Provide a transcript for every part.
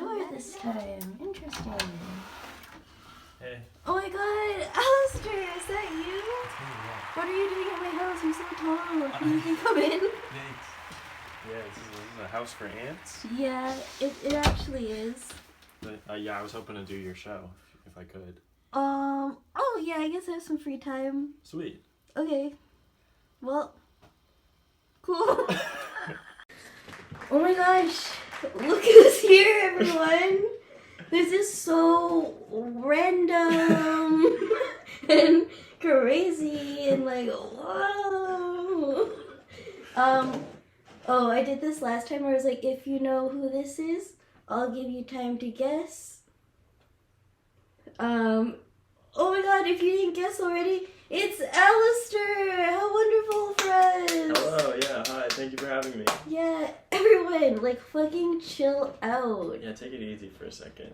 door this time. Interesting. Hey. Oh my god, Alistair, is that you? It's me, yeah. What are you doing at my house? I'm so tall. You can come in. Thanks. Yeah, this is a house for ants. Yeah, it actually is. But, yeah, I was hoping to do your show, if I could. Oh yeah, I guess I have some free time. Sweet. Okay. Well, cool. Oh my gosh, look who's here, everyone. This is so random and crazy and like, whoa. Oh, I did this last time where I was like, if you know who this is, I'll give you time to guess. Oh my god, if you didn't guess already, it's Alistair! How wonderful for us! Hello, yeah, hi, thank you for having me. Yeah, everyone, like, fucking chill out. Yeah, take it easy for a second.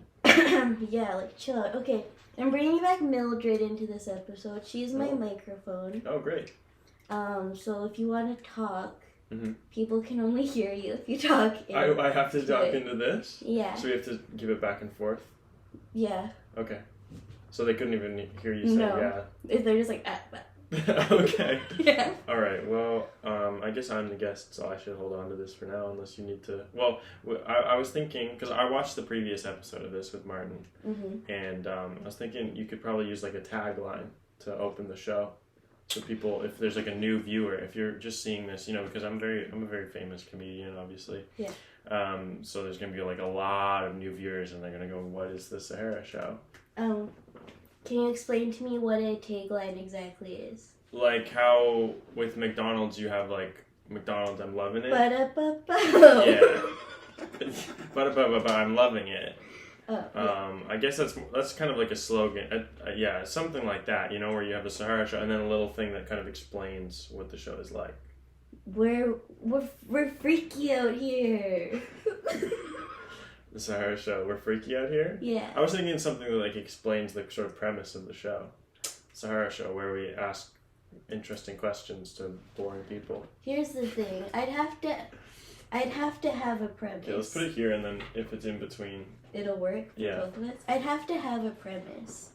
Yeah, like, chill out. Okay, I'm bringing back Mildred into this episode. She's my Oh. microphone. Oh, great. So if you want to talk, Mm-hmm. people can only hear you if you talk. I have to talk it. into this? Yeah. So we have to give it back and forth? Yeah. Okay. So they couldn't even hear you say No. They're just like, yeah. Okay. Yeah. Alright, well, I guess I'm the guest, so I should hold on to this for now, unless you need to... Well, I was thinking, because I watched the previous episode of this with Martin, Mm-hmm. and I was thinking you could probably use like a tagline to open the show. So people, if there's like a new viewer, if you're just seeing this, you know, because I'm a very famous comedian, obviously. Yeah. So there's going to be like a lot of new viewers, and they're going to go, what is the Sahara show? Can you explain to me what a tagline exactly is? Like how with McDonald's you have like, McDonald's, I'm loving it. Ba-da-ba-ba. Yeah. But I'm loving it. Yeah. I guess that's kind of like a slogan. Yeah, something like that, you know, where you have the Sahara show and then a little thing that kind of explains what the show is like. We're freaky out here. The Sahara show, we're freaky out here? Yeah. I was thinking something that like explains the sort of premise of the show. Sahara show, where we ask interesting questions to boring people. Here's the thing. I'd have to have a premise. Okay, let's put it here and then if it's in between. It'll work for Yeah. both of us. I'd have to have a premise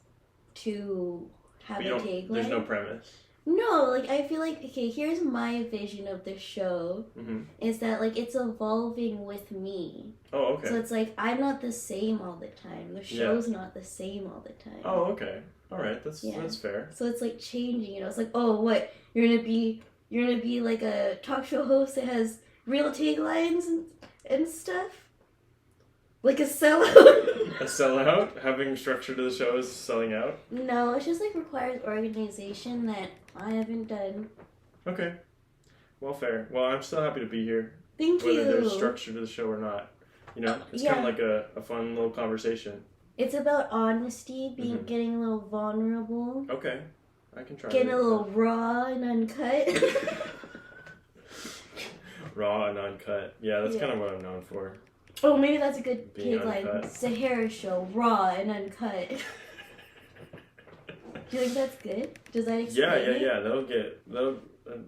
to have But a tagline. there's no premise. No, like, I feel like, okay, here's my vision of the show, is that, like, it's evolving with me. Oh, okay. So it's like, I'm not the same all the time. The show's not the same all the time. Oh, okay. Alright, that's fair. So it's, like, changing, you know? It's like, oh, what? You're gonna be like a talk show host that has real taglines and stuff? Like a sellout? A sellout? Having structure to the show is selling out? No, it just, like, requires organization that I haven't done. Okay. Well, fair. Well, I'm still happy to be here. Thank you. Whether there's structure to the show or not. You know, it's kind of like a fun little conversation. It's about honesty, getting a little vulnerable. Okay. I can try Getting a little raw and uncut. Raw and uncut. Yeah, that's kind of what I'm known for. Oh, maybe that's a good Being tagline. uncut. Sahara show, raw and uncut. Do you think that's good? Does that explain it? Yeah.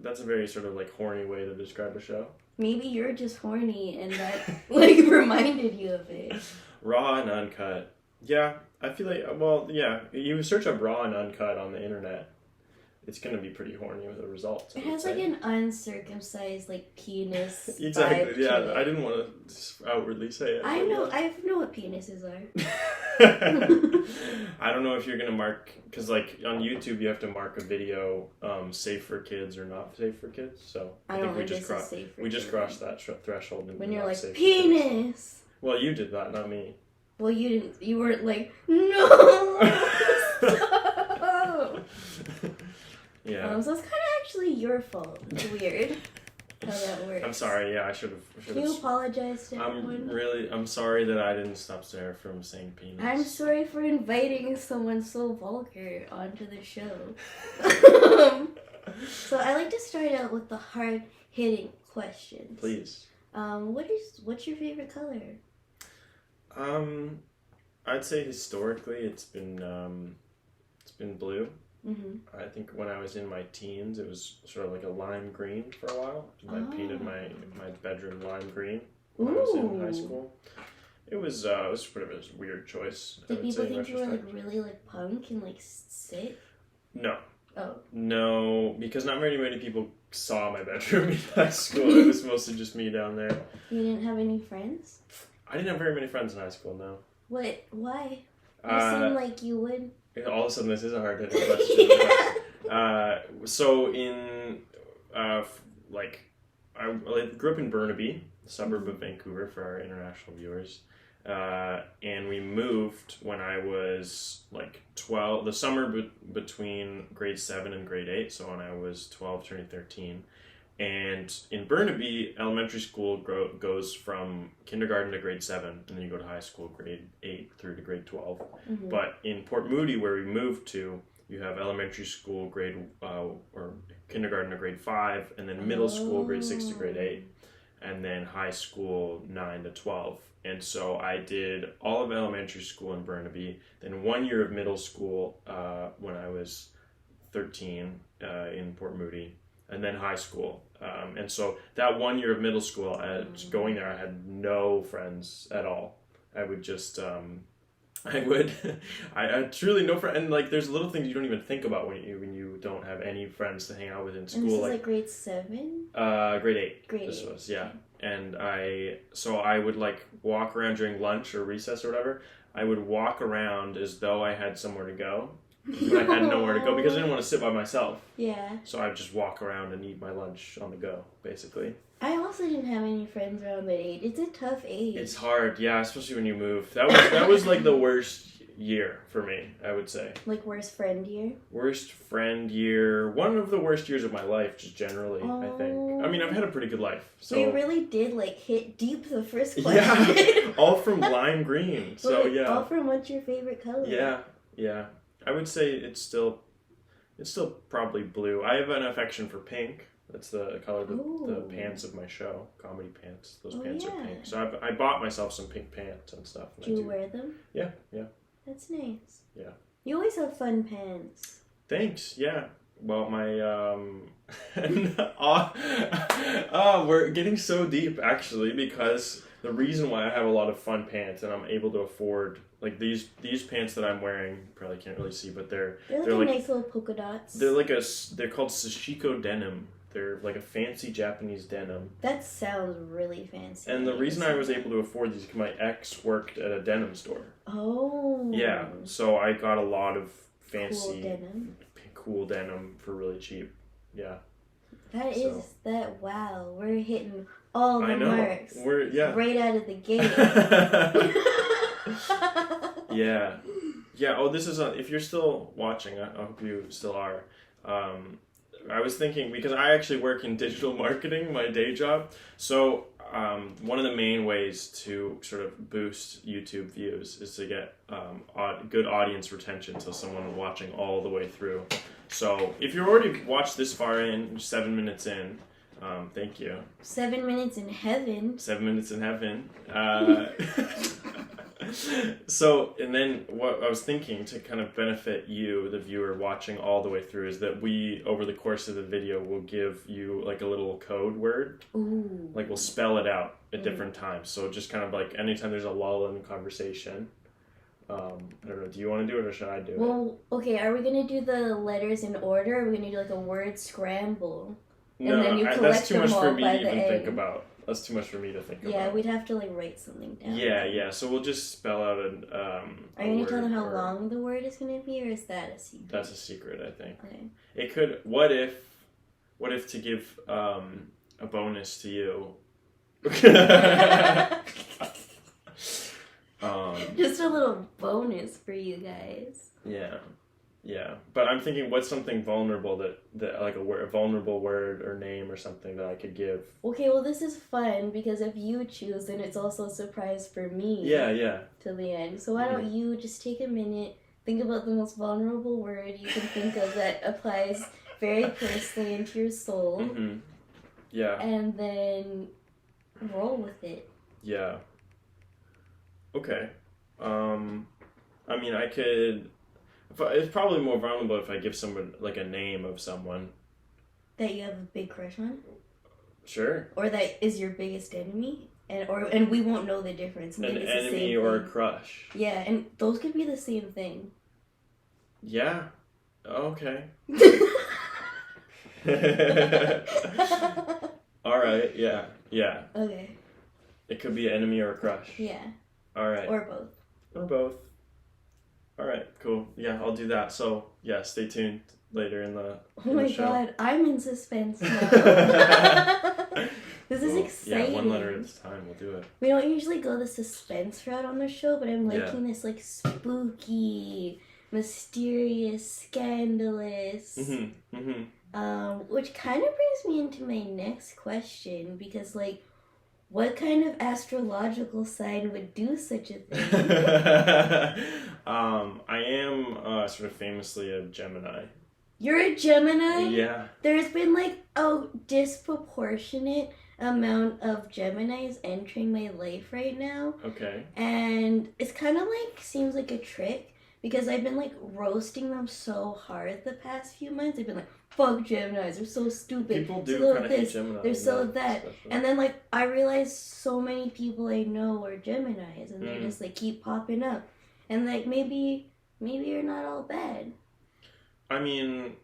That's a very sort of like horny way to describe a show. Maybe you're just horny and that like reminded you of it. Raw and uncut. Yeah, I feel like, well, yeah, you search up raw and uncut on the internet, it's going to be pretty horny with the results. It has like an uncircumcised like penis. Exactly, vibe yeah, to it. I didn't want to outwardly say it. I know what penises are. I don't know if you're going to mark, because like on YouTube you have to mark a video safe for kids or not safe for kids, so I think we just crossed that threshold. And when you're like, safe penis! Well, you did that, not me. Well, you weren't like, no! Stop! Yeah. So it's kind of actually your fault. It's weird how that works. I'm sorry, yeah, I should have. Can you apologize to everyone? I'm sorry that I didn't stop Sarah from saying penis. I'm sorry for inviting someone so vulgar onto the show. So I like to start out with the hard-hitting questions. Please. What's your favorite color? I'd say historically it's been blue. Mm-hmm. I think when I was in my teens, it was sort of like a lime green for a while. I painted my bedroom lime green when I was in high school. It was sort of a weird choice. Did people think you were like really like punk and like sick? No. Oh. No, because not very many people saw my bedroom in high school. It was mostly just me down there. You didn't have any friends? I didn't have very many friends in high school, no. What? Why? You seem like you would. All of a sudden, this is a hard-hitting question. So in, I grew up in Burnaby, a suburb of Vancouver for our international viewers. And we moved when I was like 12, the summer between grade 7 and grade 8, so when I was 12 turning 13. And in Burnaby, elementary school goes from kindergarten to grade 7, and then you go to high school grade 8 through to grade 12. Mm-hmm. But in Port Moody, where we moved to, you have elementary school or kindergarten to grade 5, and then middle school grade 6 to grade 8, and then high school 9 to 12. And so I did all of elementary school in Burnaby, then 1 year of middle school when I was 13 in Port Moody, and then high school. And so that 1 year of middle school, going there, I had no friends at all. I would just, I had truly no friends. And like, there's little things you don't even think about when you don't have any friends to hang out with in school. And this is like grade 7? Grade 8. Grade this 8. was, yeah. And I would like walk around during lunch or recess or whatever. I would walk around as though I had somewhere to go, but I had nowhere to go because I didn't want to sit by myself. Yeah. So I'd just walk around and eat my lunch on the go, basically. I also didn't have any friends around that age. It's a tough age. It's hard, yeah, especially when you move. That was like the worst year for me, I would say. Like worst friend year? Worst friend year. One of the worst years of my life, just generally, I think. I mean, I've had a pretty good life. So you really did like hit deep the first question. Yeah, all from lime green. So well, yeah. All from what's your favorite color? Yeah. I would say it's still probably blue. I have an affection for pink. That's the color of the pants of my show, comedy pants. Those pants are pink. So I bought myself some pink pants and stuff. Do you wear them? Yeah. That's nice. Yeah. You always have fun pants. Thanks. Yeah. Well, my we're getting so deep actually because the reason why I have a lot of fun pants and I'm able to afford like these pants that I'm wearing, you probably can't really see, but they're like nice little polka dots. They're called sashiko denim. They're like a fancy Japanese denim. That sounds really fancy. And the reason I was able to afford these is because my ex worked at a denim store. Oh. Yeah, so I got a lot of fancy, cool denim for really cheap. Yeah. Wow, we're hitting all the marks. Right out of the gate. Yeah. Oh, this is if you're still watching, I hope you still are. I was thinking, because I actually work in digital marketing, my day job. So one of the main ways to sort of boost YouTube views is to get good audience retention, so someone watching all the way through. So if you've already watched this far in, 7 minutes in, thank you. 7 minutes in heaven. 7 minutes in heaven. So, and then what I was thinking to kind of benefit you, the viewer watching all the way through, is that we, over the course of the video, will give you like a little code word. Ooh. Like we'll spell it out at different times. So just kind of like anytime there's a lull in the conversation. I don't know, do you want to do it or should I do it? Well, okay, are we going to do the letters in order? Or are we going to do like a word scramble? No, and then you collect that's too much for me to even end. think about. That's too much for me to think about. Yeah, we'd have to like write something down. Yeah. So we'll just spell out Are you gonna tell them how long the word is gonna be, or is that a secret? That's a secret, I think. Okay. It could. What if to give a bonus to you? Just a little bonus for you guys. Yeah, but I'm thinking, what's something vulnerable that like a vulnerable word or name or something that I could give? Okay, well this is fun because if you choose, then it's also a surprise for me. Yeah. To the end. So why don't you just take a minute, think about the most vulnerable word you can think of that applies very personally into your soul. Mm-hmm. Yeah. And then roll with it. Yeah. Okay. I mean, I could. It's probably more vulnerable if I give someone like a name of someone that you have a big crush on. Sure. Or that is your biggest enemy, and we won't know the difference. An Maybe it's the enemy same or a thing. crush. Yeah, and those could be the same thing. Yeah. Okay. All right. Yeah. Yeah. Okay. It could be an enemy or a crush. Yeah. All right. Or both. Or both. All right. Cool. Yeah, I'll do that. So yeah, stay tuned later in the. Oh my god, I'm in suspense now. This is exciting. Yeah, one letter at a time. We'll do it. We don't usually go the suspense route on the show, but I'm liking this like spooky, mysterious, scandalous. Mm-hmm. Mm-hmm. Which kind of brings me into my next question, because like, what kind of astrological sign would do such a thing? I am sort of famously a Gemini. You're a Gemini? Yeah. There's been like a disproportionate amount of Geminis entering my life right now. Okay. And it's kind of like, seems like a trick, because I've been like roasting them so hard the past few months. I've been like, fuck Geminis, they're so stupid. People do so kind of hate Gemini. They're so that. Especially. And then like, I realized so many people I know are Geminis, and they just like keep popping up. And like, maybe you're not all bad. I mean,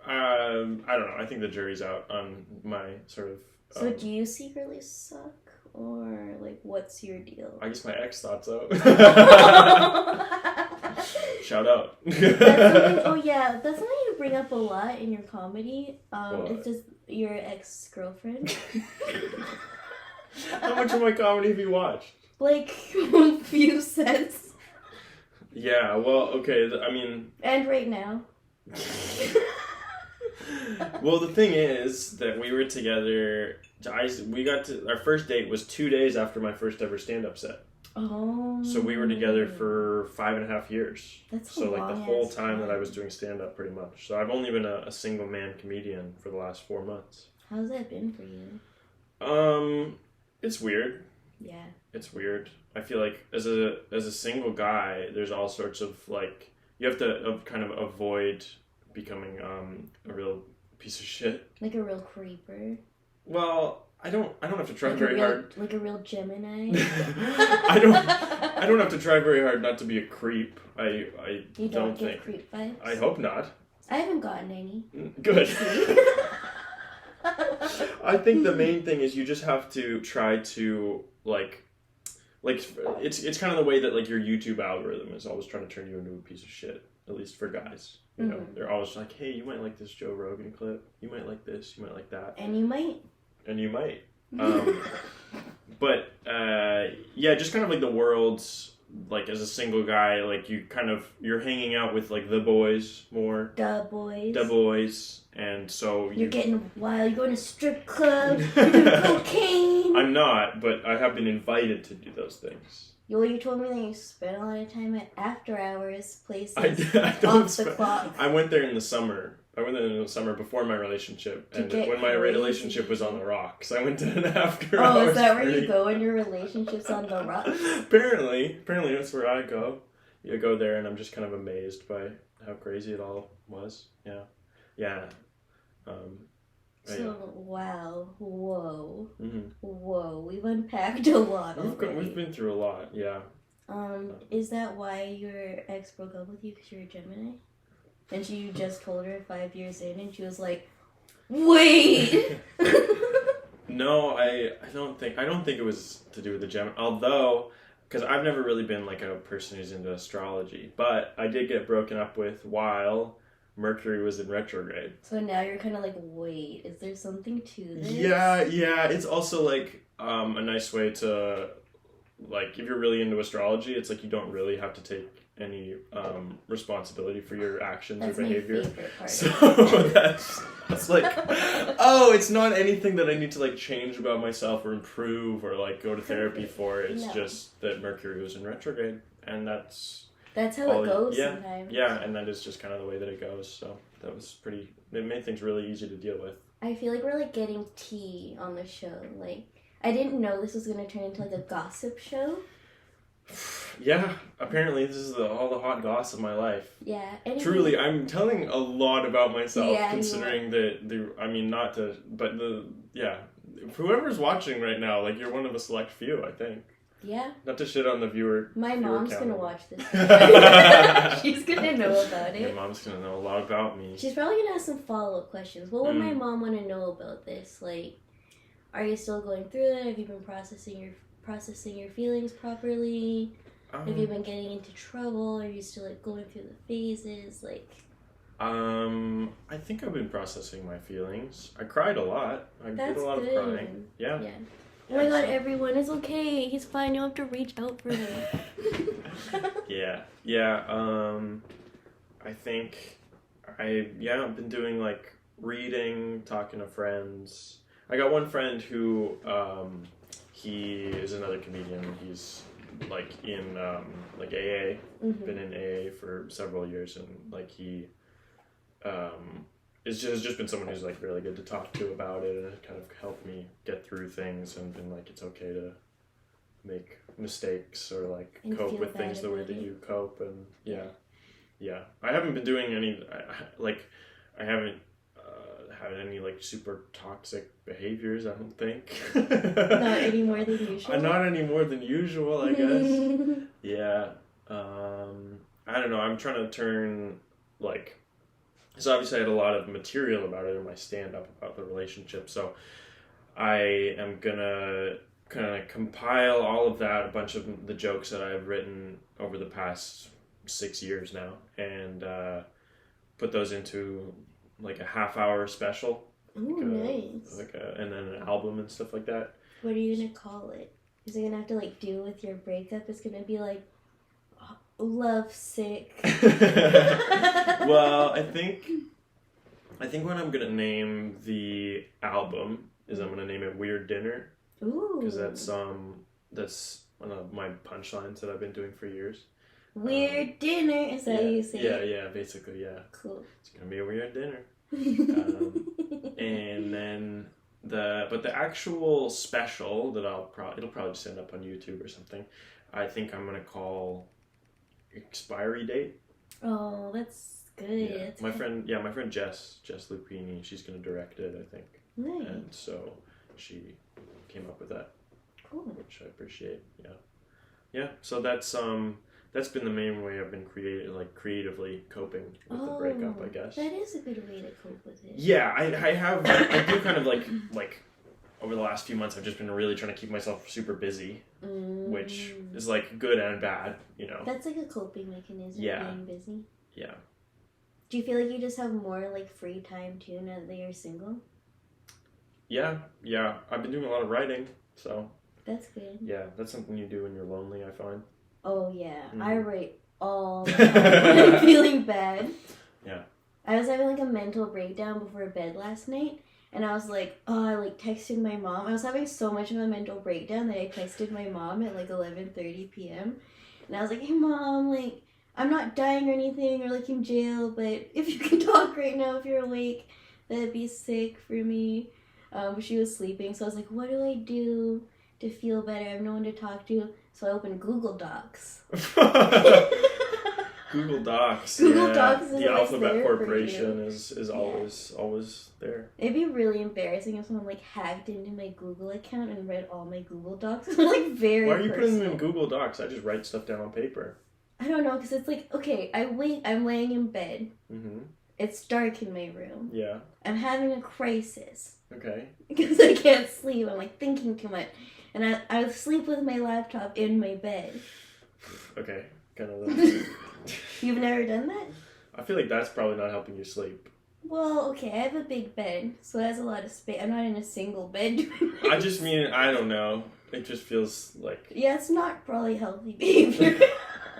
I don't know. I think the jury's out on my sort of. So do you secretly suck, or like, what's your deal? I guess my ex thought so. Shout out. Oh yeah, that's something you bring up a lot in your comedy. What? It's just your ex-girlfriend. How much of my comedy have you watched? Like a few sets. Yeah. Well, okay. I mean. And right now. Well, the thing is that we were together. We got to our first date was 2 days after my first ever stand-up set. Oh. So we were together for 5.5 years. That's so like the whole time that I was doing stand-up, pretty much. So I've only been a single man comedian for the last 4 months. How's that been for you? It's weird. Yeah. It's weird. I feel like as a single guy, there's all sorts of like you have to kind of avoid becoming a real piece of shit. Like a real creeper. Well, I don't have to try like very hard. Like a real Gemini. I don't have to try very hard not to be a creep. I you don't think. get creep vibes? I hope not. I haven't gotten any. Good. I think the main thing is you just have to try to like it's kind of the way that like your YouTube algorithm is always trying to turn you into a piece of shit. At least for guys, you know, they're always like, "Hey, you might like this Joe Rogan clip. You might like this. You might like that." And you might. But yeah, just kind of like the world's like as a single guy, like you're hanging out with like the boys more. The boys, and so you're getting wild. You're going to strip club. You're doing cocaine. I'm not, but I have been invited to do those things. You told me that you spent a lot of time at after hours places I don't off the clock. I went there in the summer. Before my relationship, and when my relationship was on the rocks, I went to an after hours. Oh, is that where you go when your relationship's on the rocks? Apparently that's where I go. You go there, and I'm just kind of amazed by how crazy it all was. Yeah. Wow, whoa, mm-hmm. Whoa, we've unpacked a lot already. We've been through a lot, yeah. Is that why your ex broke up with you, because you're a Gemini? And you just told her 5 years in, and she was like, wait! No, I don't think it was to do with the Gemini, although, because I've never really been like a person who's into astrology, but I did get broken up with while Mercury was in retrograde. So now you're kind of like, wait, is there something to this? Yeah, it's also like a nice way to, like, if you're really into astrology, it's like you don't really have to take any responsibility for your actions or behavior. My favorite part. So that's like, oh, it's not anything that I need to like change about myself or improve or like go to therapy for. It's just that Mercury was in retrograde, and that's how it goes sometimes. Yeah, and that is just kind of the way that it goes. So that was it made things really easy to deal with. I feel like we're like getting tea on the show. Like, I didn't know this was going to turn into like a gossip show. Yeah, apparently this is all the hot gossip of my life. Yeah. Truly, I'm telling a lot about myself, considering whoever's watching right now, like, you're one of a select few, I think. Yeah. Not to shit on the viewer. My mom's count. gonna watch this. She's gonna know about it. Your mom's gonna know a lot about me. She's probably gonna ask some follow-up questions. What would my mom want to know about this? Like, are you still going through it? Have you been processing your feelings properly? Have you been getting into trouble? Are you still like going through the phases? Like, I think I've been processing my feelings. I cried a lot. I did a lot of crying. Yeah. Yeah. Oh my god, everyone is okay. He's fine. You don't have to reach out for him. Yeah. I think I've been doing like reading, talking to friends. I got one friend who he is another comedian. He's like in like AA. Been in AA for several years, and like he has just been someone who's like really good to talk to about it, and it kind of helped me get through things, and been like, it's okay to make mistakes or like and cope with things the way that you cope. And yeah, I haven't been doing any I haven't had any like super toxic behaviors, I don't think. Not any more than usual. Not any more than usual, I guess. Yeah. I don't know, I'm trying to turn like, so obviously I had a lot of material about it in my stand-up about the relationship, so I am gonna kind of compile all of that, a bunch of the jokes that I've written over the past 6 years now, and put those into like a half-hour special. Ooh, nice. And then an album and stuff like that. What are you gonna call it? Is it gonna have to like do with your breakup? It's gonna be like love sick. Well, I think what I'm gonna name the album is I'm gonna name it Weird Dinner. Ooh. Because that's one of my punchlines that I've been doing for years. Weird dinner, is that how you say it? Yeah, basically, yeah. Cool. It's gonna be a weird dinner. And then the actual special that it'll probably just end up on YouTube or something. I think I'm gonna call Expiry Date. Oh, that's good. Yeah. That's my good. friend Jess Lupini, she's gonna direct it, I think. Nice. And so she came up with that. Cool. Which I appreciate. Yeah. So that's been the main way I've been creatively coping with the breakup, I guess. That is a good way to cope with it. Yeah, I do kind of like over the last few months I've just been really trying to keep myself super busy, which is like good and bad, you know. That's like a coping mechanism, being busy. Yeah. Do you feel like you just have more like free time too now that you're single? Yeah. I've been doing a lot of writing, so. That's good. Yeah, that's something you do when you're lonely, I find. Oh yeah, I write all the time when I'm feeling bad. Yeah. I was having like a mental breakdown before bed last night, and I was like, I like texted my mom. I was having so much of a mental breakdown that I texted my mom at like 11:30 p.m. And I was like, hey mom, like I'm not dying or anything or like in jail, but if you can talk right now, if you're awake, that'd be sick for me. But she was sleeping, so I was like, what do I do to feel better? I have no one to talk to. So I opened Google Docs. Google Docs. Google Docs is the always Alphabet there Corporation is always there. It'd be really embarrassing if someone like hacked into my Google account and read all my Google Docs. It's like very Why are you personal. putting them in Google Docs? I just write stuff down on paper. I don't know, because it's like, okay, I'm laying in bed. Mm-hmm. It's dark in my room. Yeah. I'm having a crisis. Okay. Because I can't sleep. I'm like thinking too much. And I sleep with my laptop in my bed. Okay. Kind of. You've never done that? I feel like that's probably not helping you sleep. Well, okay, I have a big bed, so it has a lot of space. I'm not in a single bed. I just mean, I don't know. It just feels like... Yeah, it's not probably healthy behavior.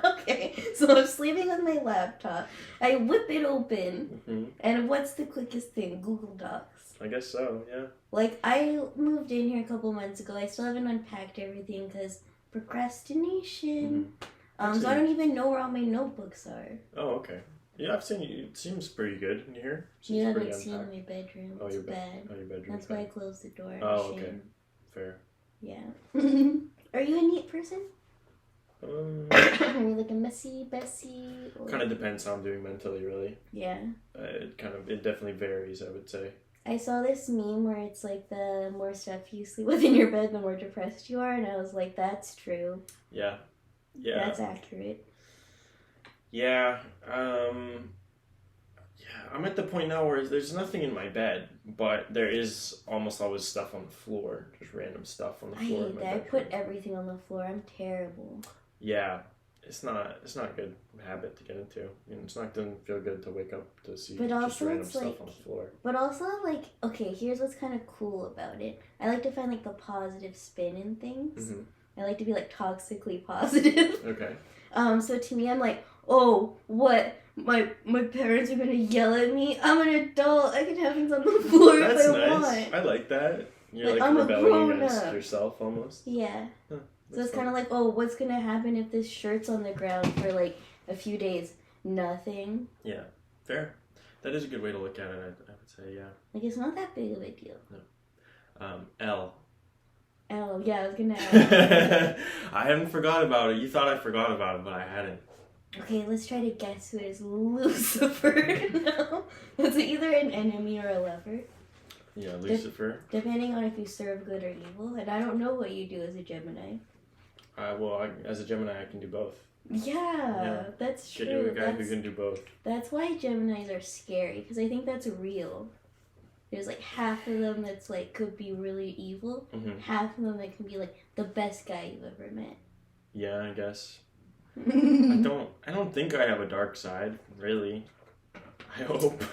Okay, so I'm sleeping on my laptop. I whip it open, and what's the quickest thing? Google Docs. I guess so, yeah. Like, I moved in here a couple months ago. I still haven't unpacked everything because procrastination. So I don't even know where all my notebooks are. Oh, okay. Yeah, I've seen you. It seems pretty good in here. You haven't seen my bedroom. Oh, it's your bad. Oh, your bedroom. That's why I closed the door. Oh, okay. Fair. Yeah. Are you a neat person? Are you like a messy Bessie? Kind of depends how I'm doing mentally, really. Yeah. It definitely varies, I would say. I saw this meme where it's like the more stuff you sleep with in your bed, the more depressed you are, and I was like, that's true. Yeah. That's accurate. Yeah. I'm at the point now where there's nothing in my bed, but there is almost always stuff on the floor, just random stuff on the floor. I hate that. I put everything on the floor. I'm terrible. Yeah. It's not a good habit to get into. Doesn't feel good to wake up to see just random stuff on the floor. But also, like, okay, here's what's kind of cool about it. I like to find, like, the positive spin in things. Mm-hmm. I like to be, like, toxically positive. Okay. So to me, I'm like, oh, what? My parents are gonna yell at me? I'm an adult. I can have things on the floor if I want. That's nice. I like that. You're, like rebelling against yourself, almost. Yeah. Huh. So it's kind of like, oh, what's going to happen if this shirt's on the ground for, like, a few days? Nothing. Yeah. Fair. That is a good way to look at it, I would say, yeah. Like, it's not that big of a deal. No. L. L, yeah, I was going to ask. I haven't forgot about it. You thought I forgot about it, but I hadn't. Okay, let's try to guess who it is. Lucifer. No. Is it either an enemy or a lover? Yeah, Lucifer. Depending on if you serve good or evil. And I don't know what you do as a Gemini. As a Gemini, I can do both. Yeah, that's true. Get you a guy who can do both. That's why Geminis are scary, because I think that's real. There's like half of them that's like could be really evil, half of them that can be like the best guy you've ever met. Yeah, I guess. I don't think I have a dark side, really. I hope.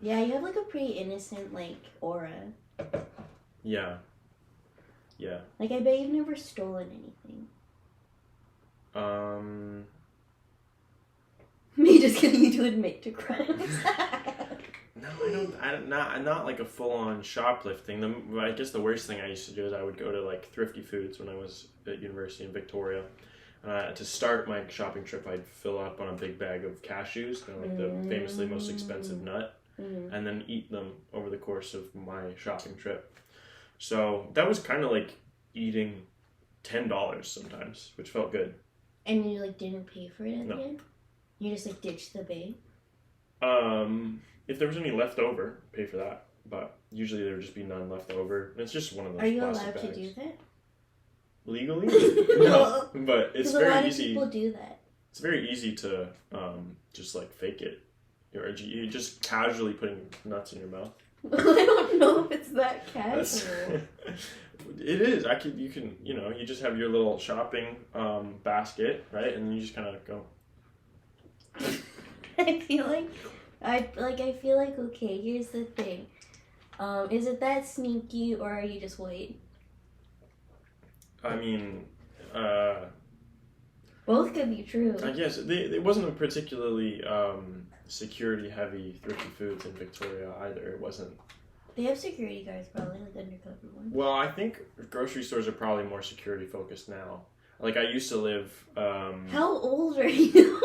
Yeah, you have like a pretty innocent like aura. Yeah. Yeah. Like, I bet you've never stolen anything. Me just getting you to admit to crimes. No, I don't. Not like a full-on shoplifting. I guess the worst thing I used to do is I would go to like Thrifty Foods when I was at university in Victoria. To start my shopping trip, I'd fill up on a big bag of cashews, like the famously most expensive nut, and then eat them over the course of my shopping trip. So that was kind of like eating $10 sometimes, which felt good. And you like didn't pay for it at the end? You just like ditched the bag? If there was any left over, pay for that. But usually there would just be none left over. It's just one of those. Are you allowed to do that? Legally? No. But it's very easy. A lot of people do that. It's very easy to just like fake it. You're just casually putting nuts in your mouth. I don't know if it's that casual. It is. You can, you just have your little shopping basket, right? And then you just kind of go. I feel like, okay, here's the thing. Is it that sneaky or are you just white? I mean, both could be true. I guess it wasn't a particularly security-heavy Thrifty Foods in Victoria either. It wasn't. They have security guards, probably, like undercover ones. Well, I think grocery stores are probably more security-focused now. Like, I used to live... How old are you?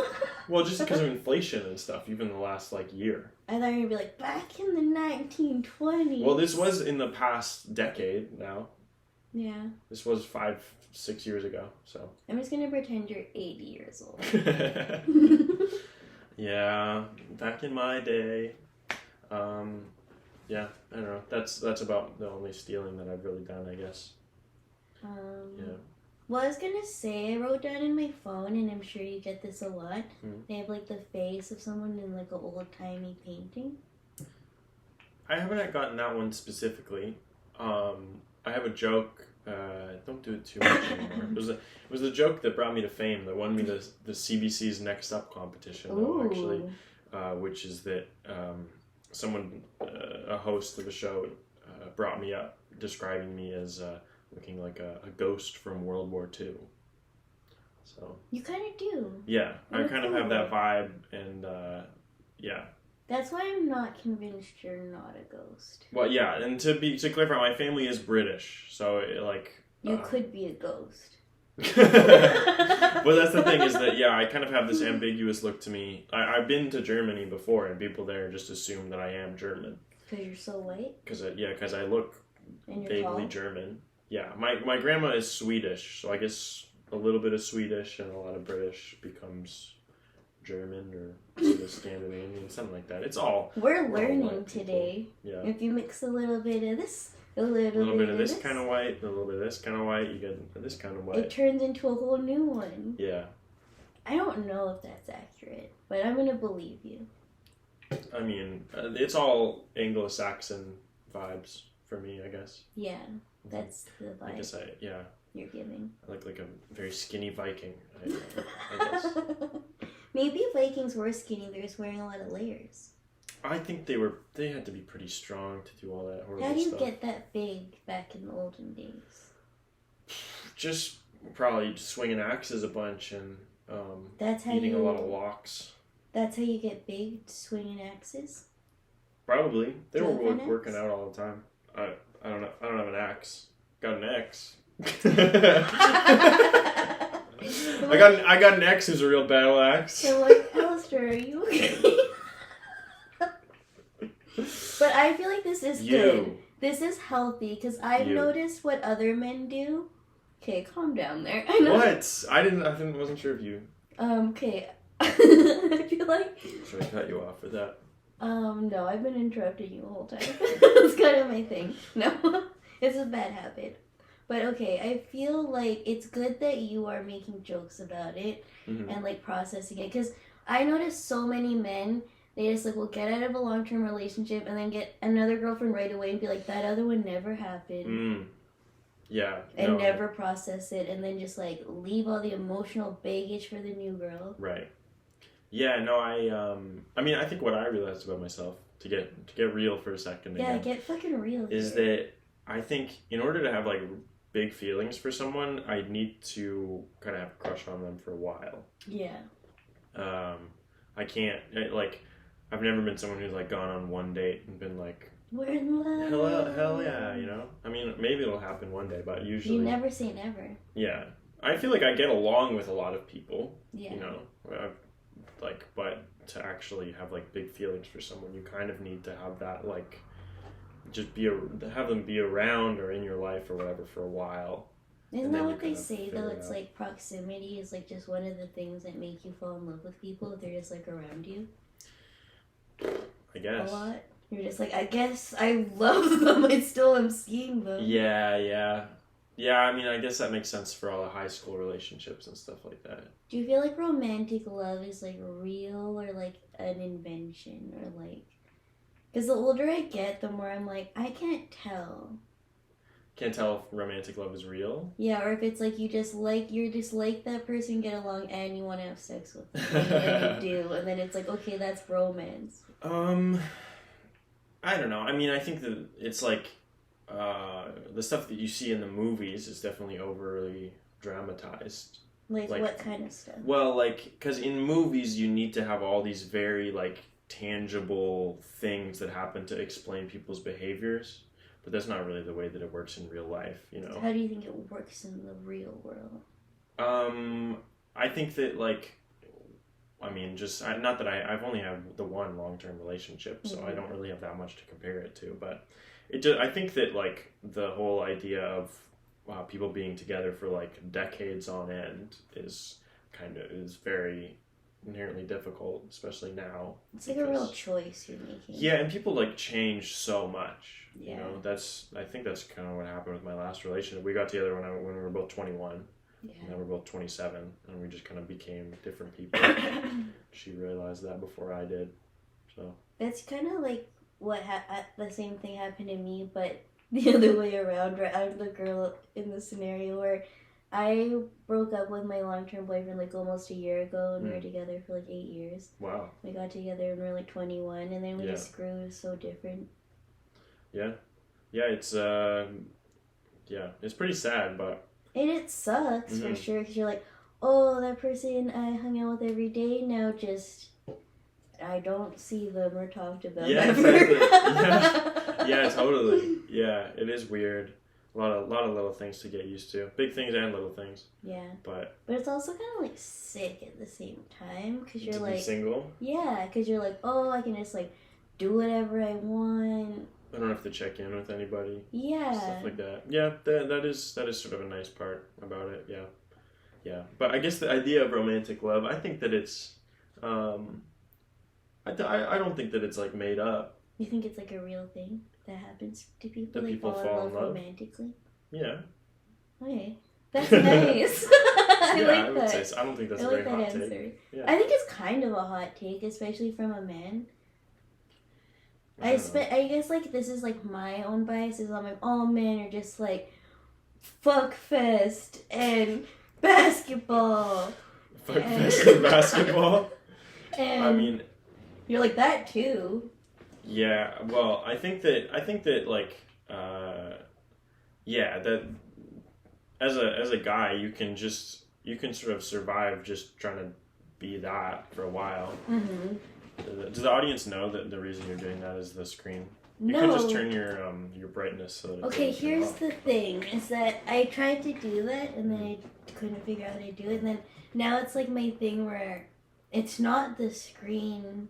Well, just because of inflation and stuff, even the last, year. I thought you were going to be like, back in the 1920s. Well, this was in the past decade now. Yeah. This was 5-6 years ago, so... I'm just going to pretend you're 80 years old. Yeah, back in my day. Yeah, I don't know. That's about the only stealing that I've really done, I guess. Yeah. Well, I was gonna say, I wrote down in my phone, and I'm sure you get this a lot. They have the face of someone in an old-timey painting. I haven't gotten that one specifically. I have a joke. Don't do it too much anymore. It was the joke that brought me to fame, that won me the CBC's Next Up competition, though, actually, which is that someone, a host of a show, brought me up, describing me as looking like a ghost from World War II. So you kind of do. Yeah, I kind of have that vibe, and yeah. That's why I'm not convinced you're not a ghost. Well, yeah, and to clarify, my family is British, so you could be a ghost. Well, that's the thing, is that, yeah, I kind of have this ambiguous look to me. I've been to Germany before, and people there just assume that I am German. Because you're so white? Because I look vaguely tall? German. Yeah, my grandma is Swedish, so I guess a little bit of Swedish and a lot of British becomes German or sort of Scandinavian, something like that. It's all We're all learning white people. today. Yeah. If you mix a little bit of this, a A little little bit of this kind of white, a little bit of this kind of white, you get this kind of white. it turns into a whole new one. Yeah. I don't know if that's accurate, but I'm gonna believe you. I mean, it's all Anglo-Saxon vibes for me, I guess. Yeah, that's the vibe I guess you're giving. I look like a very skinny Viking, I guess. Maybe Vikings were skinny, they're just wearing a lot of layers. I think they had to be pretty strong to do all that horrible How do you stuff. get that big back in the olden days? Just probably swinging axes a bunch and That's how eating you, a lot of lox. That's how you get big, swinging axes? Probably. They Do were you have an working axe? out all the time. I don't know. I don't have an axe. Got an ex. I got an ex who's a real battle axe. So like, Alistair, are you okay? But I feel like this is good. This is healthy because I've noticed what other men do. Okay, calm down there. I know. What? I wasn't sure if you. Okay. I feel like. Should I cut you off for that? No, I've been interrupting you the whole time. That's kind of my thing. No, it's a bad habit. But okay, I feel like it's good that you are making jokes about it and like processing it. Because I notice so many men, they just like will get out of a long-term relationship and then get another girlfriend right away and be like, that other one never happened. Yeah. And never process it and then just like leave all the emotional baggage for the new girl. Right. Yeah, no, I mean, I think what I realized about myself, to get real for a second Yeah, again, get fucking real. is that I think in order to have like big feelings for someone, I need to kind of have a crush on them for a while. Yeah. I can't, like, I've never been someone who's like gone on one date and been like, we're in love. hell yeah, you know? I mean, maybe it'll happen one day, but usually... You never say never. Yeah. I feel like I get along with a lot of people, Yeah. you know? But to actually have like big feelings for someone, you kind of need to have that like just have them be around or in your life or whatever for a while. Isn't that what they say though? It's like proximity is like just one of the things that make you fall in love with people if they're just like around you. I guess. A lot. You're just like, I guess I love them. I still am seeing them. Yeah. I mean, I guess that makes sense for all the high school relationships and stuff like that. Do you feel like romantic love is like real or like an invention or like? Because the older I get, the more I'm like, I can't tell. Can't tell if romantic love is real. Yeah, or if it's like you're just like that person, get along, and you want to have sex with them, and you do, and then it's like, okay, that's romance. I don't know. I mean, I think that it's like the stuff that you see in the movies is definitely overly dramatized. Like what kind of stuff? Well, like, because in movies you need to have all these very like tangible things that happen to explain people's behaviors. But that's not really the way that it works in real life, you know. How do you think it works in the real world? I think that, like, I mean, not that I've only had the one long-term relationship, so I don't really have that much to compare it to. But I think that, like, the whole idea of people being together for, like, decades on end is very inherently difficult, especially now. It's like a real choice you're making. Yeah, and people like change so much. Yeah. You know, I think that's kind of what happened with my last relationship. We got together when we were both 21. Yeah. And now we're both 27, and we just kind of became different people. She realized that before I did. So that's kind of like what the same thing happened to me, but the other way around. Where I'm the girl in the scenario where I broke up with my long-term boyfriend like almost a year ago, and we were together for like 8 years. Wow. We got together when we were like 21, and then we just grew. It was so different. Yeah. It's it's pretty sad, but and it sucks for sure, because you're like, oh, that person I hung out with every day, now just I don't see them or talk to them ever. Exactly. Yeah, totally. Yeah, it is weird. A lot of little things to get used to. Big things and little things. Yeah. But it's also kind of like sick at the same time, because you're like, be single. Yeah, because you're like, oh, I can just like do whatever I want. I don't have to check in with anybody. Yeah. Stuff like that. Yeah, that is sort of a nice part about it. Yeah. But I guess the idea of romantic love, I think that it's I don't think that it's like made up. You think it's like a real thing that happens to people? That Like people fall in love romantically? Yeah. Okay. That's nice. I like I would that. say so. I don't think that's I a like very that hot answer. take. Yeah. I think it's kind of a hot take, especially from a man. I guess like this is like my own bias is I'm like all men are just like fuck fest and basketball. Fuck fest and basketball. And I mean, you're like that too. yeah. Well, I think that like yeah, that as a guy you can sort of survive just trying to be that for a while. Mm-hmm. Does the audience know that the reason you're doing that is the screen? You No. can just turn your brightness so that it Okay, doesn't turn here's off. the thing, is that I tried to do that and then I couldn't figure out how to do it, and then now it's like my thing where it's not the screen,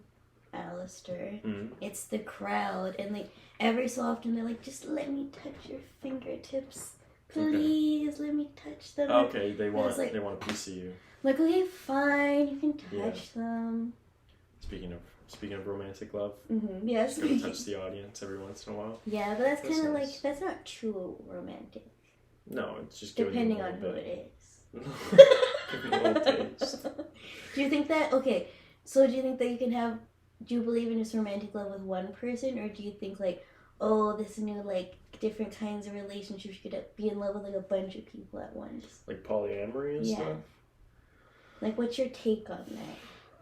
Alistair, it's the crowd, and like every so often they're like, just let me touch your fingertips, please, let me touch them. Okay, they want like, a piece of you. I'm like, okay, fine, you can touch them. Speaking of romantic love, yeah, just gotta touch the audience every once in a while. Yeah, but that's kind of nice. like, that's not true romantic. No, it's just depending on who it is. Give them a little taste. Do you think that, okay, so do you think that you can have, do you believe in just romantic love with one person, or do you think like, oh, this new like different kinds of relationships, you could be in love with like a bunch of people at once? Like polyamory and stuff? Like, what's your take on that?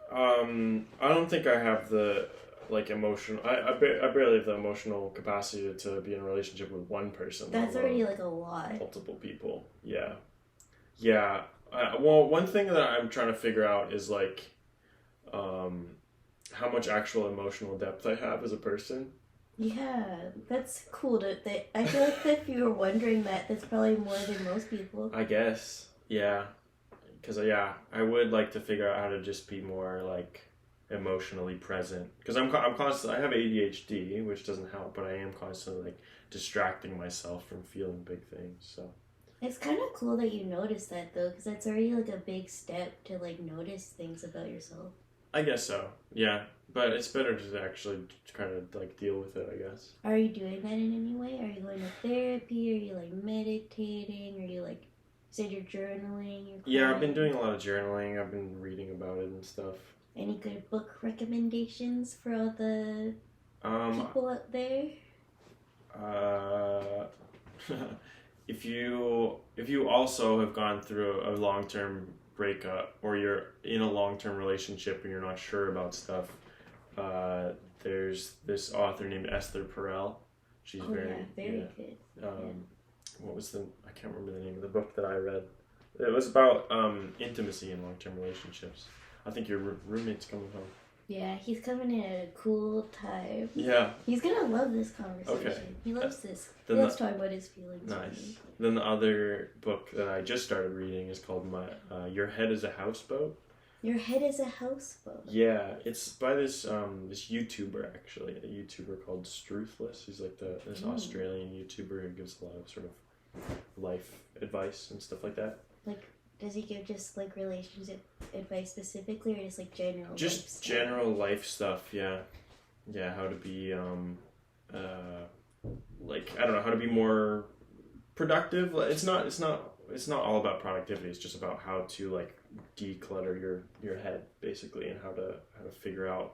I don't think I have the like emotional. I barely have the emotional capacity to be in a relationship with one person. That's already like a lot. Multiple people. Yeah. Well, one thing that I'm trying to figure out is like, how much actual emotional depth I have as a person. Yeah, that's cool. I feel like that if you were wondering that, that's probably more than most people. I guess. Yeah. Because I would like to figure out how to just be more like emotionally present. Because I'm constantly, I have ADHD, which doesn't help, but I am constantly like distracting myself from feeling big things. So it's kind of cool that you notice that though, because that's already like a big step to like notice things about yourself. I guess so. Yeah, but it's better to actually kind of like deal with it, I guess. Are you doing that in any way? Are you going to therapy? Are you like meditating? Are you like, said you're journaling? Yeah, I've been doing a lot of journaling. I've been reading about it and stuff. Any good book recommendations for all the people out there? If you also have gone through a long-term breakup, or you're in a long-term relationship and you're not sure about stuff, there's this author named Esther Perel. She's very good. What was I can't remember the name of the book that I read. It was about intimacy in long-term relationships. I think your roommate's coming home. Yeah, he's coming in at a cool time. Yeah. He's gonna love this conversation. Okay. He loves this. He loves talking about his feelings. Nice. Then the other book that I just started reading is called Your Head is a Houseboat. Your Head is a Houseboat. Yeah, it's by this YouTuber, actually, a YouTuber called Struthless. He's like this Australian YouTuber who gives a lot of sort of life advice and stuff like that. Like, does he give just like relationship advice specifically, or just like general? Just general life stuff, yeah. Yeah, how to be like, I don't know, how to be more productive. It's not all about productivity. It's just about how to like declutter your head, basically, and how to figure out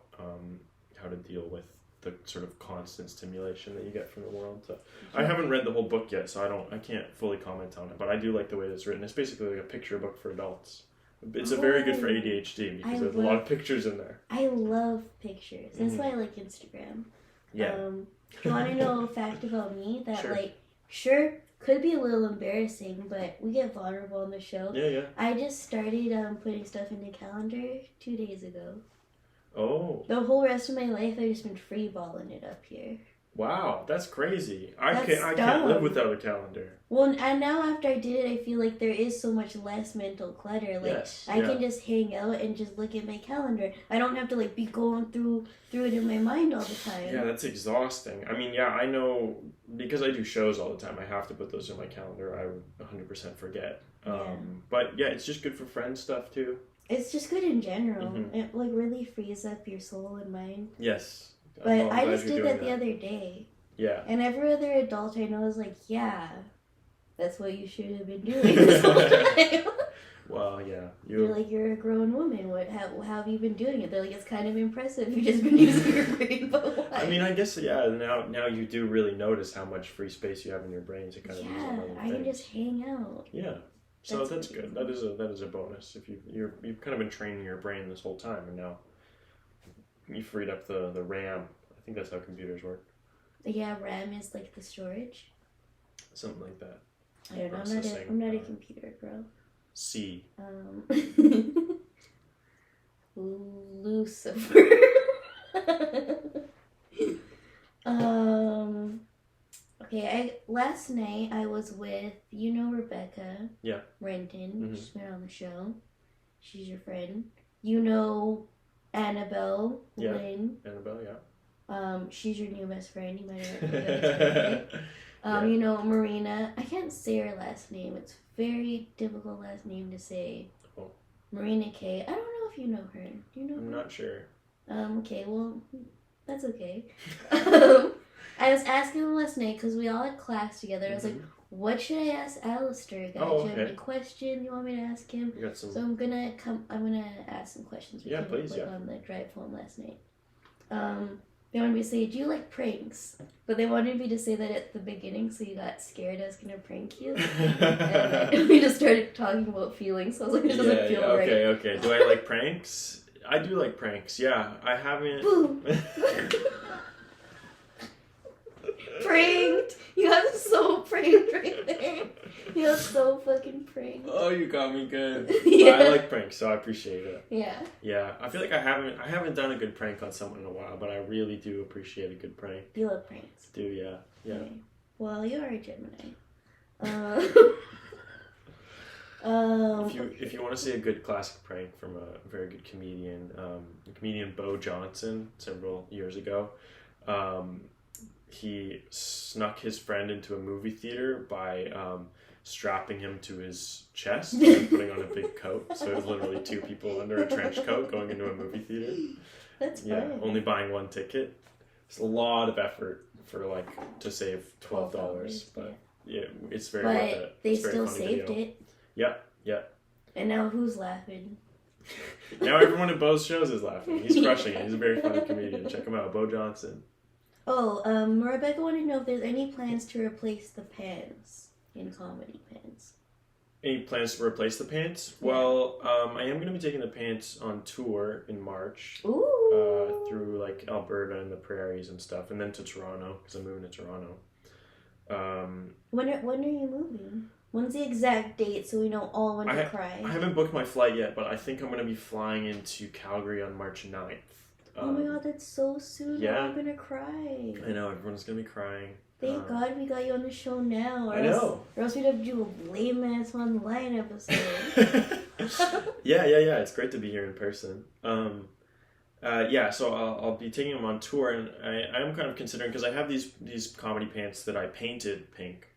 how to deal with the sort of constant stimulation that you get from the world. So I haven't read the whole book yet, so I can't fully comment on it, but I do like the way it's written. It's basically like a picture book for adults. It's a very good for ADHD because there's a lot of pictures in there. I love pictures. That's why I like Instagram. Yeah. Do you want to know a fact about me that Sure. could be a little embarrassing, but we get vulnerable on the show. Yeah. I just started putting stuff in the calendar 2 days ago. Oh. The whole rest of my life, I've just been freeballing it up here. Wow, that's crazy. I can't live without a calendar. Well, and now after I did it, I feel like there is so much less mental clutter. Like, I can just hang out and just look at my calendar. I don't have to like be going through it in my mind all the time. Yeah, that's exhausting. I mean, yeah, I know because I do shows all the time. I have to put those in my calendar. I would 100% forget. But yeah, it's just good for friend stuff too. It's just good in general. Mhm. It like really frees up your soul and mind. Yes. But Well, I'm I glad just you're did doing that the other day. Yeah. And every other adult I know is like, yeah, that's what you should have been doing this whole time. Well, yeah. You're like, you're a grown woman. How have you been doing it? They're like, it's kind of impressive. You've just been using your brain, but why? I mean, I guess, yeah, now you do really notice how much free space you have in your brain to kind of use on other I can things. just hang out. Yeah. So that's amazing. good. That is a bonus. If you've kind of been training your brain this whole time, and now you freed up the RAM. I think that's how computers work. Yeah, RAM is like the storage. Something like that. I don't know. I'm not a computer girl. C. Lucifer. Okay, last night I was with, Rebecca. Yeah. Renton. Mm-hmm. She's been on the show. She's your friend. You know Annabelle Lynn. Annabelle, yeah. She's your new best friend. You might have heard of You know Marina. I can't say her last name. It's a very difficult last name to say. Oh. Marina K. I don't know if you know her. Do you know her? I'm not sure. Okay, well, that's okay. I was asking him last night because we all had class together. I was like, what should I ask Alistair? Guys? Do you have any questions you want me to ask him? So I'm gonna ask some questions. Please, on the drive home last night. They wanted me to say, do you like pranks? But they wanted me to say that at the beginning, so you got scared I was gonna prank you. And we just started talking about feelings, so I was like, it doesn't feel right. Okay. Do I like pranks? I do like pranks, yeah. I haven't... Boom! Pranked! You got so pranked right there. You got so fucking pranked. Oh, you got me good. Yeah. I like pranks, so I appreciate it. Yeah. Yeah, I feel like I haven't done a good prank on someone in a while, but I really do appreciate a good prank. You love pranks. Yeah. Okay. Well, you are a Gemini. If you want to see a good classic prank from a very good comedian, comedian Bo Johnson, several years ago, he snuck his friend into a movie theater by strapping him to his chest and putting on a big coat. So it was literally two people under a trench coat going into a movie theater. That's fun. Yeah, only buying one ticket. It's a lot of effort for to save $12, but yeah, it's very worth it. But they still saved it. Yeah. And now who's laughing? Now everyone at Bo's shows is laughing. He's crushing it. He's a very funny comedian. Check him out, Bo Johnson. Oh, Rebecca wanted to know if there's any plans to replace the pants in comedy pants. Any plans to replace the pants? Yeah. Well, I am going to be taking the pants on tour in March. Ooh. Through Alberta and the prairies and stuff, and then to Toronto because I'm moving to Toronto. When are you moving? When's the exact date so we know all when to cry? I haven't booked my flight yet, but I think I'm going to be flying into Calgary on March 9th. Oh my god, that's so soon. Yeah. I'm gonna cry. I know, everyone's gonna be crying. Thank God we got you on the show now. I know. Or else we'd have to do a lame ass online episode. Yeah. It's great to be here in person. So I'll be taking them on tour, and I am kind of considering, because I have these comedy pants that I painted pink,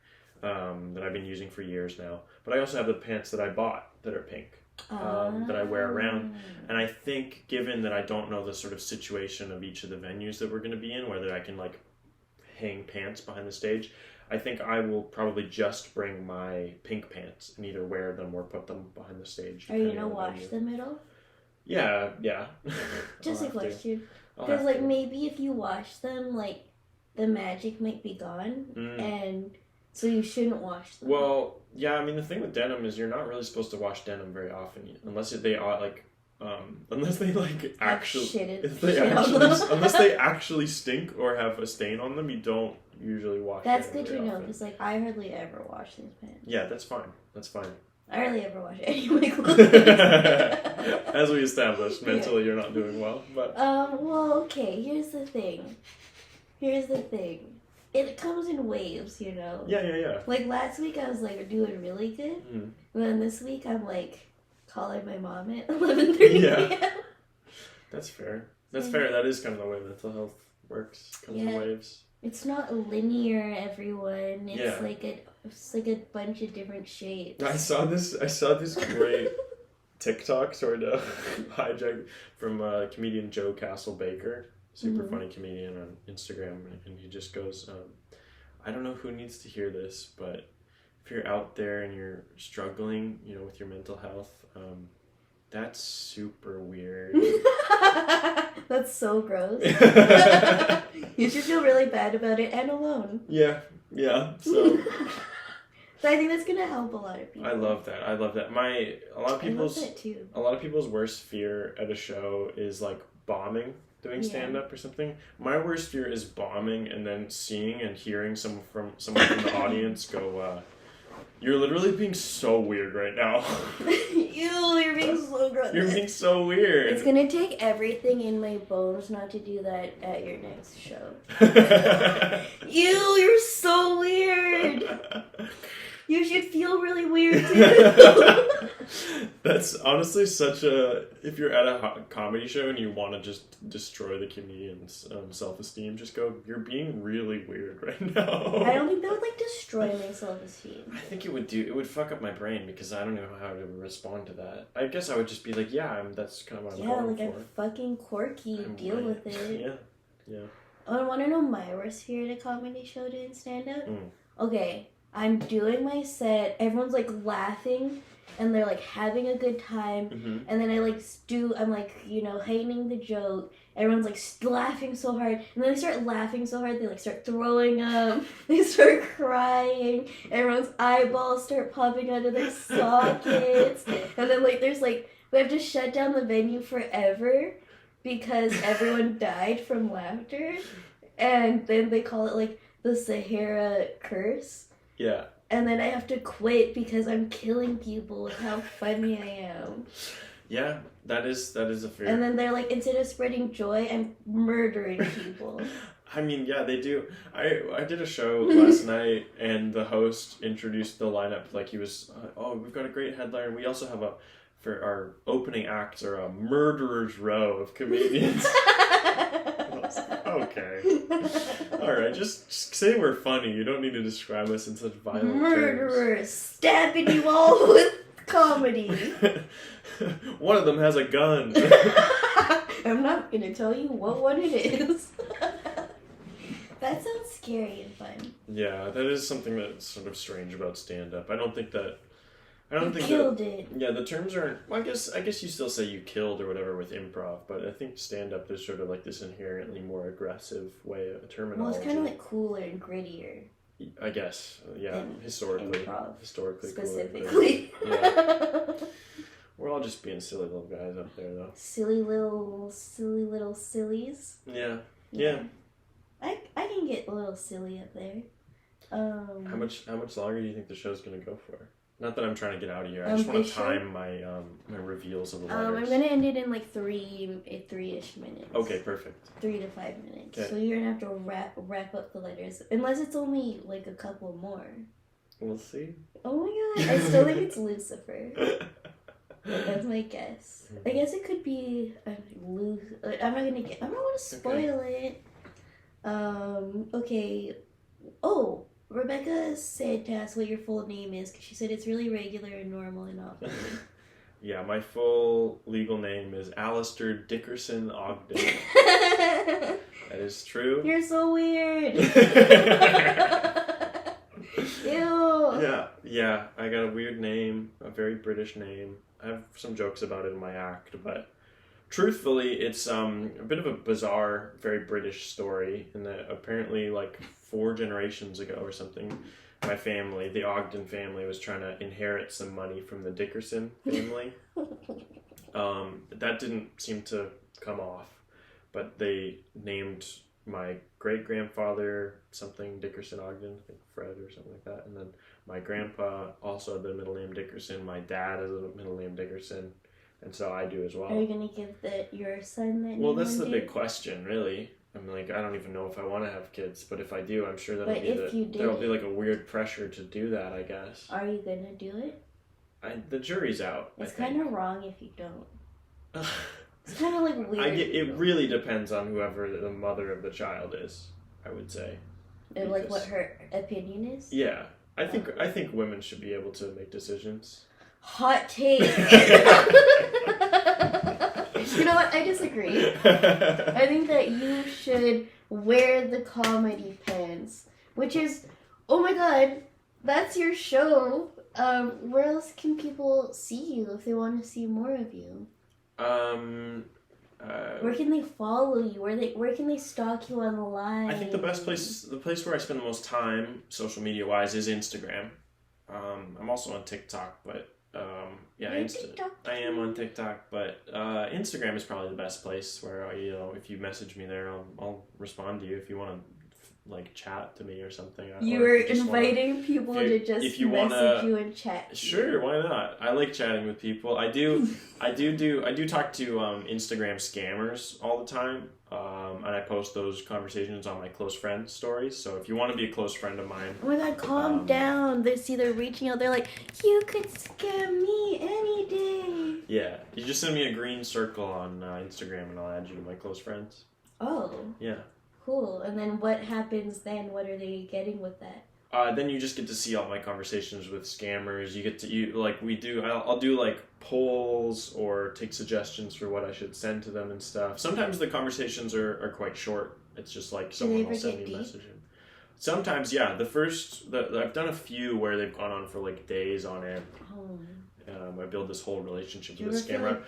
that I've been using for years now. But I also have the pants that I bought that are pink. That I wear around, and I think, given that I don't know the sort of situation of each of the venues that we're going to be in, whether I can hang pants behind the stage, I think I will probably just bring my pink pants and either wear them or put them behind the stage. Are you going to wash them at all? Yeah. Just a question, because maybe if you wash them, the magic might be gone, and so you shouldn't wash them. Well, yeah, I mean, the thing with denim is you're not really supposed to wash denim very often, unless they are unless they unless they actually stink or have a stain on them, you don't usually wash. That's good to know, because I hardly ever wash these pants. Yeah, that's fine. I hardly ever wash any of my clothes. As we established, mentally you're not doing well, but well, okay. Here's the thing. It comes in waves, Yeah. Last week I was doing really good. And then this week I'm calling my mom at 11:30 p.m. That's fair. That is kind of the way mental health works. Comes in waves. It's not linear, everyone. It's it's a bunch of different shapes. I saw this great TikTok sort of hijack from comedian Joe Castlebaker, super funny comedian on Instagram, and he just goes, I don't know who needs to hear this, but if you're out there and you're struggling, with your mental health, that's super weird. That's so gross. You should feel really bad about it and alone. Yeah. So I think that's gonna help a lot of people. I love that. A lot of people's worst fear at a show is like bombing, doing stand up or something. My worst fear is bombing and then seeing and hearing someone from the audience go, "You're literally being so weird right now." You're being so gross. You're being so weird. It's gonna take everything in my bones not to do that at your next show. You're so weird. You should feel really weird too. That's honestly if you're at a comedy show and you want to just destroy the comedian's self-esteem, just go, "You're being really weird right now." I don't think that would destroy my self-esteem. I think it would fuck up my brain because I don't know how to respond to that. I guess I would just be like, yeah, that's kind of what I'm going for. I'm fucking quirky, deal with it. Yeah. I want to know my worst fear at a comedy show doing stand-up? Okay, I'm doing my set, everyone's laughing, and they're having a good time, and then I'm heightening the joke, everyone's laughing so hard, and then they start laughing so hard, they start throwing up, they start crying, everyone's eyeballs start popping out of their sockets, and then we have to shut down the venue forever because everyone died from laughter, and then they call it the Sahara curse. Yeah. And then I have to quit because I'm killing people with how funny I am. Yeah, that is a fear. And then they're instead of spreading joy, I'm murdering people. I mean, yeah, they do. I did a show last night, and the host introduced the lineup he was, we've got a great headliner. We also have for our opening acts are a murderer's row of comedians. Okay. Alright, just say we're funny. You don't need to describe us in such violent Murderers terms. stabbing you all with comedy. One of them has a gun. I'm not gonna tell you what one it is. That sounds scary and fun. Yeah, that is something that's sort of strange about stand-up. I don't think killed it. Yeah, the terms aren't. Well, I guess you still say you killed or whatever with improv, but I think stand-up is sort of this inherently more aggressive way of terminology. Well, it's kind of cooler and grittier. I guess, yeah, historically specifically. Yeah. We're all just being silly little guys up there, though. Silly little sillies. Yeah. I can get a little silly up there. How much longer do you think the show's gonna go for? Not that I'm trying to get out of here. I just want to time my my reveals of the letters. I'm gonna end it in 3-ish minutes. Okay, perfect. 3 to 5 minutes. Okay. So you're gonna have to wrap up the letters, unless it's only a couple more. We'll see. Oh my god! I still think it's Lucifer. That's my guess. I guess it could be I don't want to spoil it. Okay. Oh. Rebecca said to ask what your full name is because she said it's really regular and normal and not funny. Yeah, my full legal name is Alistair Dickerson Ogden. That is true. You're so weird. Ew. Yeah, I got a weird name, a very British name. I have some jokes about it in my act, but truthfully, it's a bit of a bizarre, very British story in that apparently 4 generations ago or something, my family, the Ogden family, was trying to inherit some money from the Dickerson family. That didn't seem to come off, but they named my great-grandfather something Dickerson Ogden, I think Fred or something like that, and then my grandpa also had the middle name Dickerson, my dad has a middle name Dickerson, and so I do as well. Are you going to give your son that name? Well, that's the big question, really. I'm I don't even know if I want to have kids, but if I do, I'm sure there'll be a weird pressure to do that, I guess. Are you going to do it? The jury's out. It's kind of wrong if you don't. It's kind of weird. It really depends on whoever the mother of the child is, I would say. And what her opinion is? Yeah. I think women should be able to make decisions. Hot take. You know what? I disagree. I think that you should wear the comedy pants, which is, oh my god, that's your show. Where else can people see you if they want to see more of you? Where can they follow you? Where can they stalk you online? I think the place where I spend the most time, social media wise, is Instagram. I'm also on TikTok, but I am on TikTok, but Instagram is probably the best place where if you message me there, I'll respond to you if you want to chat to me or something. You're inviting people to just message you and chat. Sure, why not? I like chatting with people. I do talk to Instagram scammers all the time, and I post those conversations on my close friends stories. So if you want to be a close friend of mine, oh my god, calm down. They're reaching out. They're like, you could scam me any day. Yeah, you just send me a green circle on Instagram, and I'll add you to my close friends. Oh. Yeah. Cool. And then what happens then? What are they getting with that? Then you just get to see all my conversations with scammers. You get to I'll do polls or take suggestions for what I should send to them and stuff. Sometimes the conversations are quite short. It's just someone will send me a message. Sometimes, yeah. I've done a few where they've gone on for days on end. Oh. I build this whole relationship with a scammer.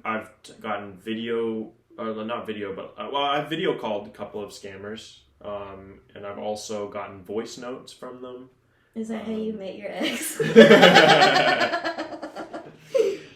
I've gotten video. Not video, but I've video called a couple of scammers, and I've also gotten voice notes from them. Is that how you met your ex?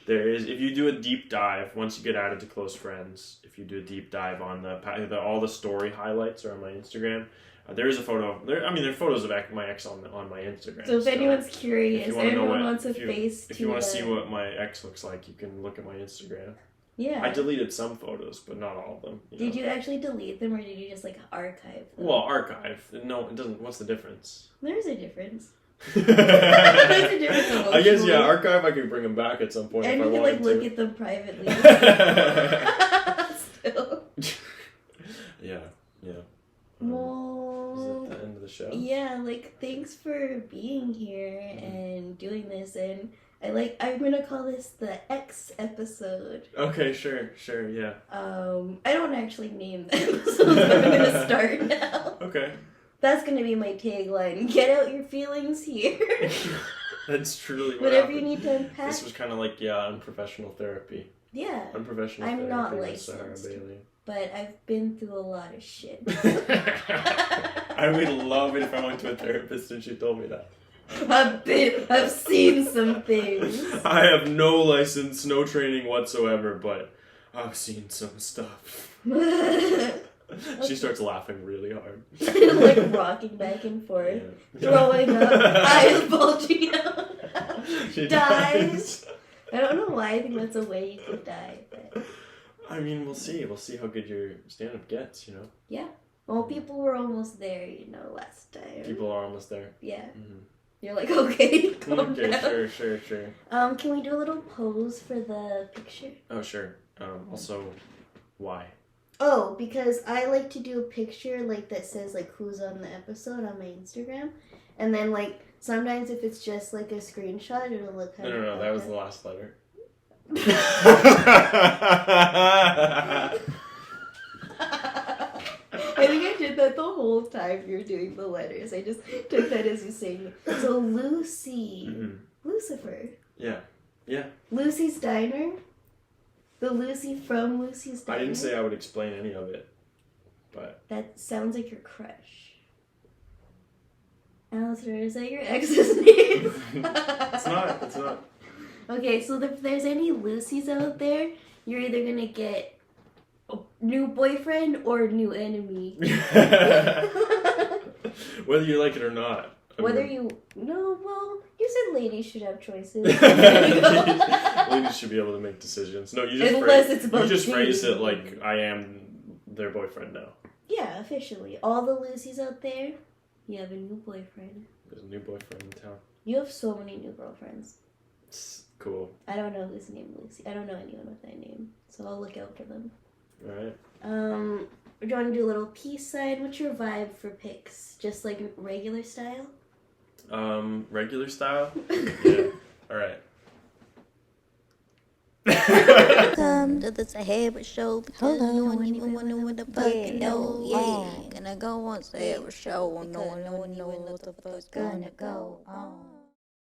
There is, if you do a deep dive, once you get added to close friends, if you do a deep dive on all the story highlights are on my Instagram. There is a photo. There are photos of my ex on my Instagram. So if anyone's curious, if anyone wants a face if you want to see what my ex looks like, you can look at my Instagram. Yeah. I deleted some photos, but not all of them. Did you actually delete them, or did you just archive them? Well, archive. No, it doesn't. What's the difference? There's a difference. There's a difference. I guess archive. I could bring them back at some point and if I wanted to. And you can look at them privately. Still. Yeah. Well, is that the end of the show? Yeah. Thanks for being here and doing this and. I'm gonna call this the X episode. Okay, sure, yeah. I don't actually name the episodes, but I'm gonna start now. Okay. That's gonna be my tagline. Get out your feelings here. That's truly whatever you need to unpack. This was kind of unprofessional therapy. Yeah. Unprofessional I'm therapy. not with licensed, Sahara Bailey. but I've been through a lot of shit. I would love it if I went to a therapist and she told me that. I've seen some things. I have no license, no training whatsoever, but I've seen some stuff. She starts laughing really hard. Rocking back and forth. Yeah. Throwing up. Eyes bulging out. She dies. I don't know why I think that's a way you could die. But... we'll see. We'll see how good your stand-up gets, Yeah. Well, people were almost there, last time. People are almost there. Yeah. Mm-hmm. You're okay, calm down. Sure. Can we do a little pose for the picture? Oh, sure. Also, why? Oh, because I like to do a picture, that says, who's on the episode on my Instagram. And then, sometimes if it's just, a screenshot, it'll look kind of... No, that was the last letter. I think I did that the whole time you were doing the letters. I just took that as you saying it. So Lucy. Mm-hmm. Lucifer. Yeah. Lucy's Diner. The Lucy from Lucy's Diner. I didn't say I would explain any of it, but... That sounds like your crush. Alistair, is that your ex's name? It's not. Okay, so if there's any Lucys out there, you're either going to get a new boyfriend or new enemy. Whether you like it or not. You said ladies should have choices. Ladies should be able to make decisions. No, you just phrase it like I am their boyfriend now. Yeah, officially. All the Lucys out there, you have a new boyfriend. There's a new boyfriend in town. You have so many new girlfriends. It's cool. I don't know who's named Lucy. I don't know anyone with that name, so I'll look out for them. Alright. Do you want to do a little peace sign? What's your vibe for pics? Just regular style? Regular style? Yeah. Alright. Come to the Sahara show because no one even wanna what the fuck you know. Yeah, gonna go on Sahara show. No one even know what the fuck's gonna go on.